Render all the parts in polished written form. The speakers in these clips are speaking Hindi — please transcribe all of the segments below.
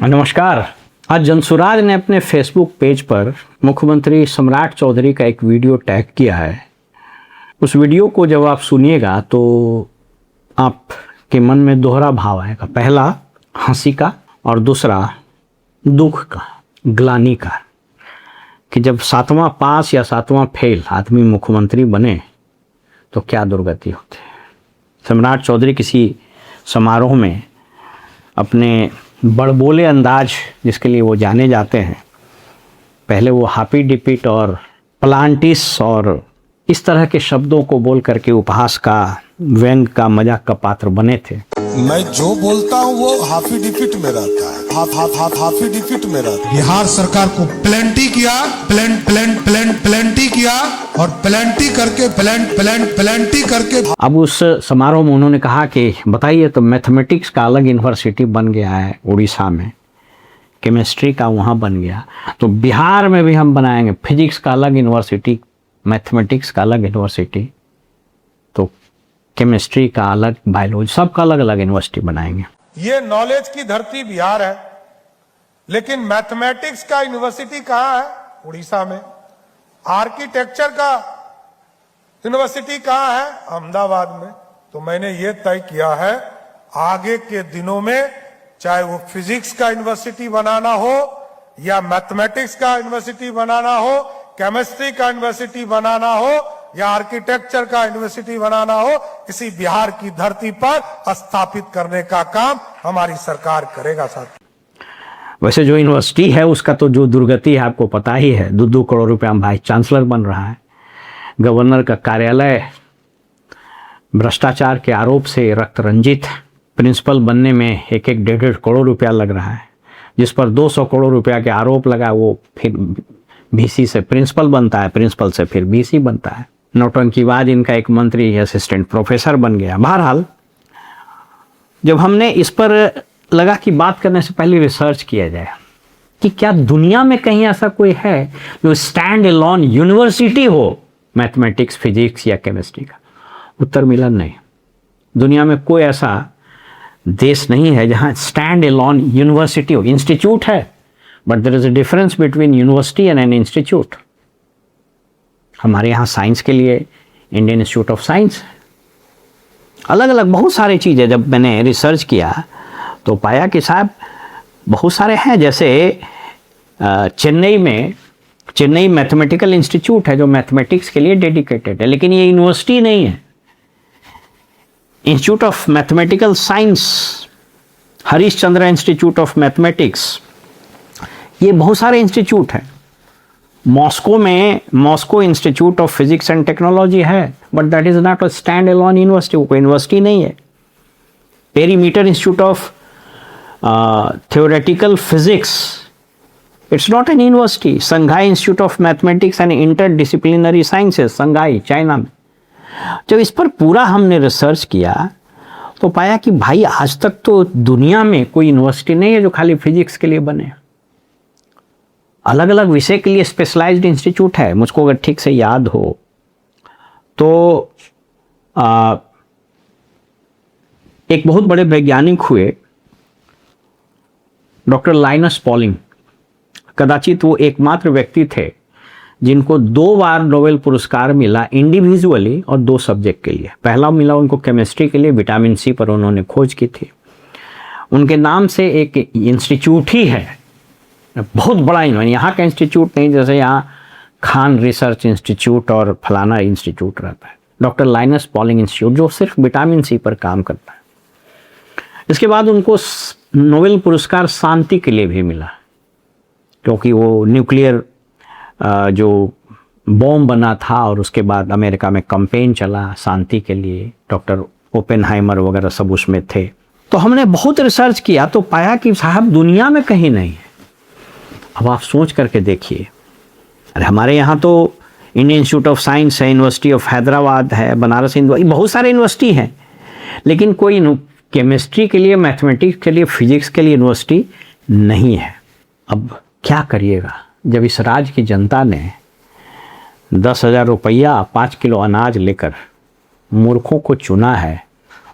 नमस्कार। आज जनसुराज ने अपने फेसबुक पेज पर मुख्यमंत्री सम्राट चौधरी का एक वीडियो टैग किया है। उस वीडियो को जब आप सुनिएगा तो आपके मन में दोहरा भाव आएगा। पहला हंसी का और दूसरा दुख का, ग्लानि का, कि जब 7वां पास या 7वां फेल आदमी मुख्यमंत्री बने तो क्या दुर्गति होती है। सम्राट चौधरी किसी समारोह में अपने बड़बोले अंदाज जिसके लिए वो जाने जाते हैं, पहले वो हापी डिपिट और प्लांटिस और इस तरह के शब्दों को बोल करके उपहास का, व्यंग का, मजाक का पात्र बने थे। मैं जो बोलता हूँ वो हाफी डिफिट में रहता है, हाफी डिफिट में रहता है। बिहार सरकार को प्लेंटी किया, प्लेंटी किया और प्लेंटी करके। अब उस समारोह में उन्होंने कहा कि बताइए तो मैथमेटिक्स का अलग यूनिवर्सिटी बन गया है उड़ीसा में, केमिस्ट्री का वहाँ बन गया, तो बिहार में भी हम बनाएंगे फिजिक्स का अलग यूनिवर्सिटी, मैथमेटिक्स का अलग यूनिवर्सिटी, तो केमिस्ट्री का अलग, बायोलॉजी, सबका अलग अलग यूनिवर्सिटी बनाएंगे। ये नॉलेज की धरती बिहार है, लेकिन मैथमेटिक्स का यूनिवर्सिटी कहाँ है? उड़ीसा में। आर्किटेक्चर का यूनिवर्सिटी कहाँ है? अहमदाबाद में। तो मैंने ये तय किया है आगे के दिनों में चाहे वो फिजिक्स का यूनिवर्सिटी बनाना हो या मैथमेटिक्स का यूनिवर्सिटी बनाना हो, केमिस्ट्री का यूनिवर्सिटी बनाना हो या आर्किटेक्चर का यूनिवर्सिटी बनाना हो, इसी बिहार की धरती पर स्थापित करने का काम हमारी सरकार करेगा। साथ वैसे जो यूनिवर्सिटी है उसका तो जो दुर्गति है आपको पता ही है। 2-2 करोड़ रुपया वाइस चांसलर बन रहा है। गवर्नर का कार्यालय भ्रष्टाचार के आरोप से रक्त रंजित, प्रिंसिपल बनने में 1-1 करोड़ रुपया लग रहा है। जिस पर 200 करोड़ रुपया के आरोप लगा वो फिर बीसी से प्रिंसिपल बनता है, प्रिंसिपल से फिर बीसी बनता है। नौटंकीबाज इनका एक मंत्री असिस्टेंट प्रोफेसर बन गया। बहरहाल जब हमने इस पर लगा कि बात करने से पहले रिसर्च किया जाए कि क्या दुनिया में कहीं ऐसा कोई है जो स्टैंड अलोन यूनिवर्सिटी हो मैथमेटिक्स, फिजिक्स या केमिस्ट्री का, उत्तर मिला नहीं। दुनिया में कोई ऐसा देश नहीं है जहां स्टैंड अलोन यूनिवर्सिटी हो। इंस्टीट्यूट है, but there is a difference between university and an institute. हमारे यहाँ साइंस के लिए इंडियन इंस्टीट्यूट ऑफ साइंस, अलग अलग बहुत सारी चीज़ें। जब मैंने रिसर्च किया तो पाया कि साहब बहुत सारे हैं। जैसे चेन्नई मैथमेटिकल इंस्टीट्यूट है जो मैथमेटिक्स के लिए डेडिकेटेड है, लेकिन ये यूनिवर्सिटी नहीं है। Institute of mathematical science, Harish Chandra institute of mathematics, ये बहुत सारे इंस्टीट्यूट हैं। मॉस्को में Moscow institute of physics and technology है, but that is not a stand alone university, कोई यूनिवर्सिटी नहीं है। Perimeter institute of theoretical physics, it's not an university. Shanghai institute of mathematics and interdisciplinary sciences, Shanghai, China में। जब इस पर पूरा हमने रिसर्च किया तो पाया कि भाई आज तक तो दुनिया में कोई यूनिवर्सिटी नहीं है जो खाली फिजिक्स के लिए बने। अलग अलग विषय के लिए स्पेशलाइज्ड इंस्टीट्यूट है। मुझको अगर ठीक से याद हो तो एक बहुत बड़े वैज्ञानिक हुए डॉक्टर लाइनस पॉलिंग। कदाचित वो एकमात्र व्यक्ति थे जिनको 2 बार नोबेल पुरस्कार मिला इंडिविजुअली और 2 सब्जेक्ट के लिए। पहला मिला उनको केमिस्ट्री के लिए, विटामिन सी पर उन्होंने खोज की थी। उनके नाम से एक इंस्टीट्यूट ही है, बहुत बड़ा यहाँ का इंस्टीट्यूट नहीं जैसे यहाँ खान रिसर्च इंस्टीट्यूट और फलाना इंस्टीट्यूट रहता है। डॉक्टर लाइनस पॉलिंग इंस्टीट्यूट जो सिर्फ विटामिन सी पर काम करता है। इसके बाद उनको नोबेल पुरस्कार शांति के लिए भी मिला, क्योंकि वो न्यूक्लियर जो बॉम्ब बना था और उसके बाद अमेरिका में कैंपेन चला शांति के लिए, डॉक्टर ओपेनहाइमर वगैरह सब उसमें थे। तो हमने बहुत रिसर्च किया तो पाया कि साहब दुनिया में कहीं नहीं है। अब आप सोच करके देखिए, अरे हमारे यहाँ तो इंडियन इंस्टीट्यूट ऑफ साइंस है, यूनिवर्सिटी ऑफ हैदराबाद है, बनारस हिंदू, बहुत सारे यूनिवर्सिटी हैं, लेकिन कोई केमिस्ट्री के लिए, मैथमेटिक्स के लिए, फिजिक्स के लिए यूनिवर्सिटी नहीं है। अब क्या करिएगा जब इस राज्य की जनता ने 10,000 रुपया 5 किलो अनाज लेकर मूर्खों को चुना है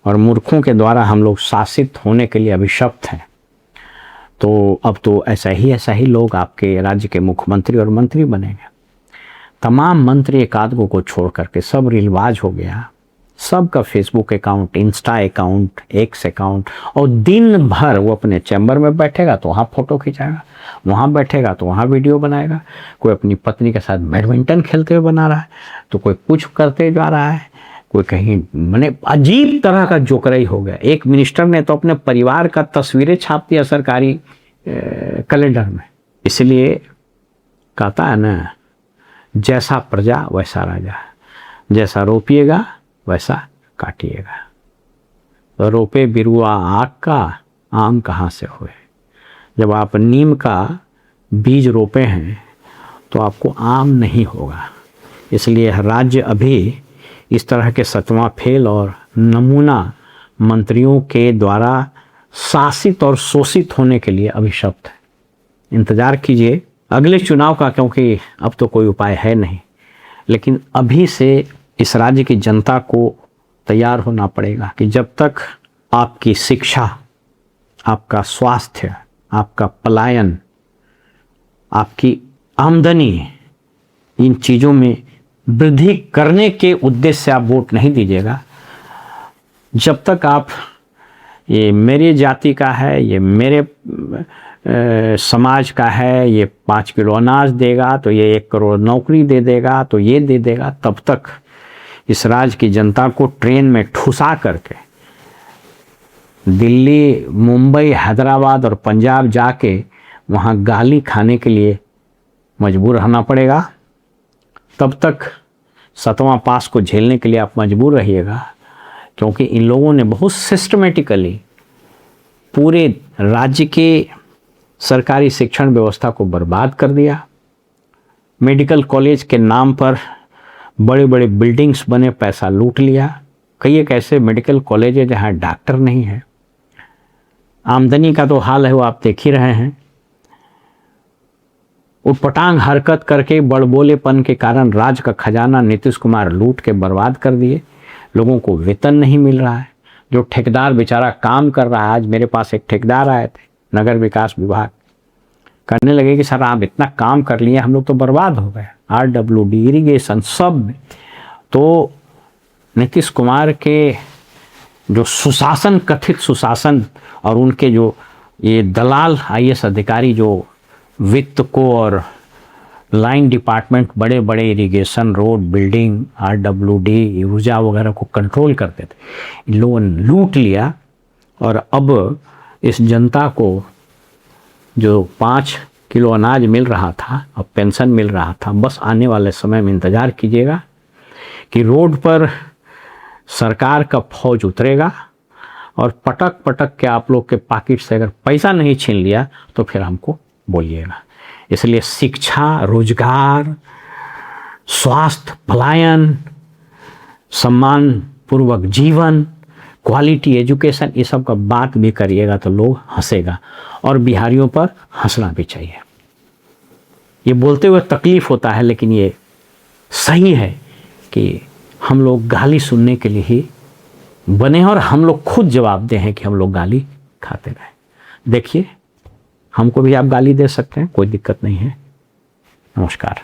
और मूर्खों के द्वारा हम लोग शासित होने के लिए अभिशप्त हैं, तो अब तो ऐसा ही लोग आपके राज्य के मुख्यमंत्री और मंत्री बनेंगे। तमाम मंत्री एक आध को छोड़ करके सब रीलवाज हो गया, सबका Facebook account, Insta account, x account, और दिन भर वो अपने चैम्बर में बैठेगा तो वहाँ फ़ोटो खिंचाएगा, वहाँ बैठेगा तो वहाँ वीडियो बनाएगा। कोई अपनी पत्नी के साथ बैडमिंटन खेलते हुए बना रहा है, तो कोई कुछ करते जा रहा है, कोई कहीं, माने अजीब तरह का जोकराई हो गया। एक मिनिस्टर ने तो अपने परिवार का तस्वीरें छाप दिया सरकारी कैलेंडर में। इसलिए कहता है ना, जैसा प्रजा वैसा राजा, जैसा रोपिएगा वैसा काटिएगा। तो रोपे बिरुआ आग का, आम कहाँ से हुए। जब आप नीम का बीज रोपे हैं तो आपको आम नहीं होगा। इसलिए राज्य अभी इस तरह के सतवां फेल और नमूना मंत्रियों के द्वारा शासित और शोषित होने के लिए अभिशप्त है। इंतज़ार कीजिए अगले चुनाव का, क्योंकि अब तो कोई उपाय है नहीं। लेकिन अभी से इस राज्य की जनता को तैयार होना पड़ेगा कि जब तक आपकी शिक्षा, आपका स्वास्थ्य, आपका पलायन, आपकी आमदनी, इन चीज़ों में वृद्धि करने के उद्देश्य से आप वोट नहीं दीजिएगा, जब तक आप ये मेरी जाति का है, ये मेरे समाज का है, ये 5 किलो अनाज देगा तो ये 1 करोड़ नौकरी दे देगा तो ये दे देगा, तब तक इस राज्य की जनता को ट्रेन में ठुसा करके दिल्ली, मुंबई, हैदराबाद और पंजाब जाके वहाँ गाली खाने के लिए मजबूर रहना पड़ेगा। तब तक सतवां पास को झेलने के लिए आप मजबूर रहिएगा, क्योंकि इन लोगों ने बहुत सिस्टमेटिकली पूरे राज्य के सरकारी शिक्षण व्यवस्था को बर्बाद कर दिया। मेडिकल कॉलेज के नाम पर बड़े बड़े बिल्डिंग्स बने, पैसा लूट लिया। कई एक ऐसे मेडिकल कॉलेज है जहाँ डॉक्टर नहीं है। आमदनी का तो हाल है वो आप देख ही रहे हैं। उटपटांग हरकत करके बड़बोलेपन के कारण राज्य का खजाना नीतीश कुमार लूट के बर्बाद कर दिए। लोगों को वेतन नहीं मिल रहा है। जो ठेकेदार बेचारा काम कर रहा है, आज मेरे पास एक ठेकेदार आए थे नगर विकास विभाग, करने लगे कि सर आप इतना काम कर लिए, हम लोग तो बर्बाद हो गए, RWD, इरिगेशन, सब में। तो नीतीश कुमार के जो सुशासन, कथित सुशासन, और उनके जो ये दलाल IAS अधिकारी जो वित्त को और लाइन डिपार्टमेंट, बड़े बड़े इरिगेशन, रोड, बिल्डिंग, RWD, ऊर्जा वगैरह को कंट्रोल करते थे, इन लोगों ने लूट लिया। और अब इस जनता को जो 5 किलो अनाज मिल रहा था, अब पेंशन मिल रहा था, बस आने वाले समय में इंतज़ार कीजिएगा कि रोड पर सरकार का फौज उतरेगा और पटक पटक के आप लोग के पॉकेट से अगर पैसा नहीं छीन लिया तो फिर हमको बोलिएगा। इसलिए शिक्षा, रोजगार, स्वास्थ्य, पलायन, सम्मानपूर्वक जीवन, क्वालिटी एजुकेशन, ये सब का बात भी करिएगा तो लोग हंसेगा, और बिहारियों पर हंसना भी चाहिए। ये बोलते हुए तकलीफ होता है, लेकिन ये सही है कि हम लोग गाली सुनने के लिए ही बने और हम लोग खुद जवाब दें हैं कि हम लोग गाली खाते रहे। देखिए, हमको भी आप गाली दे सकते हैं, कोई दिक्कत नहीं है। नमस्कार।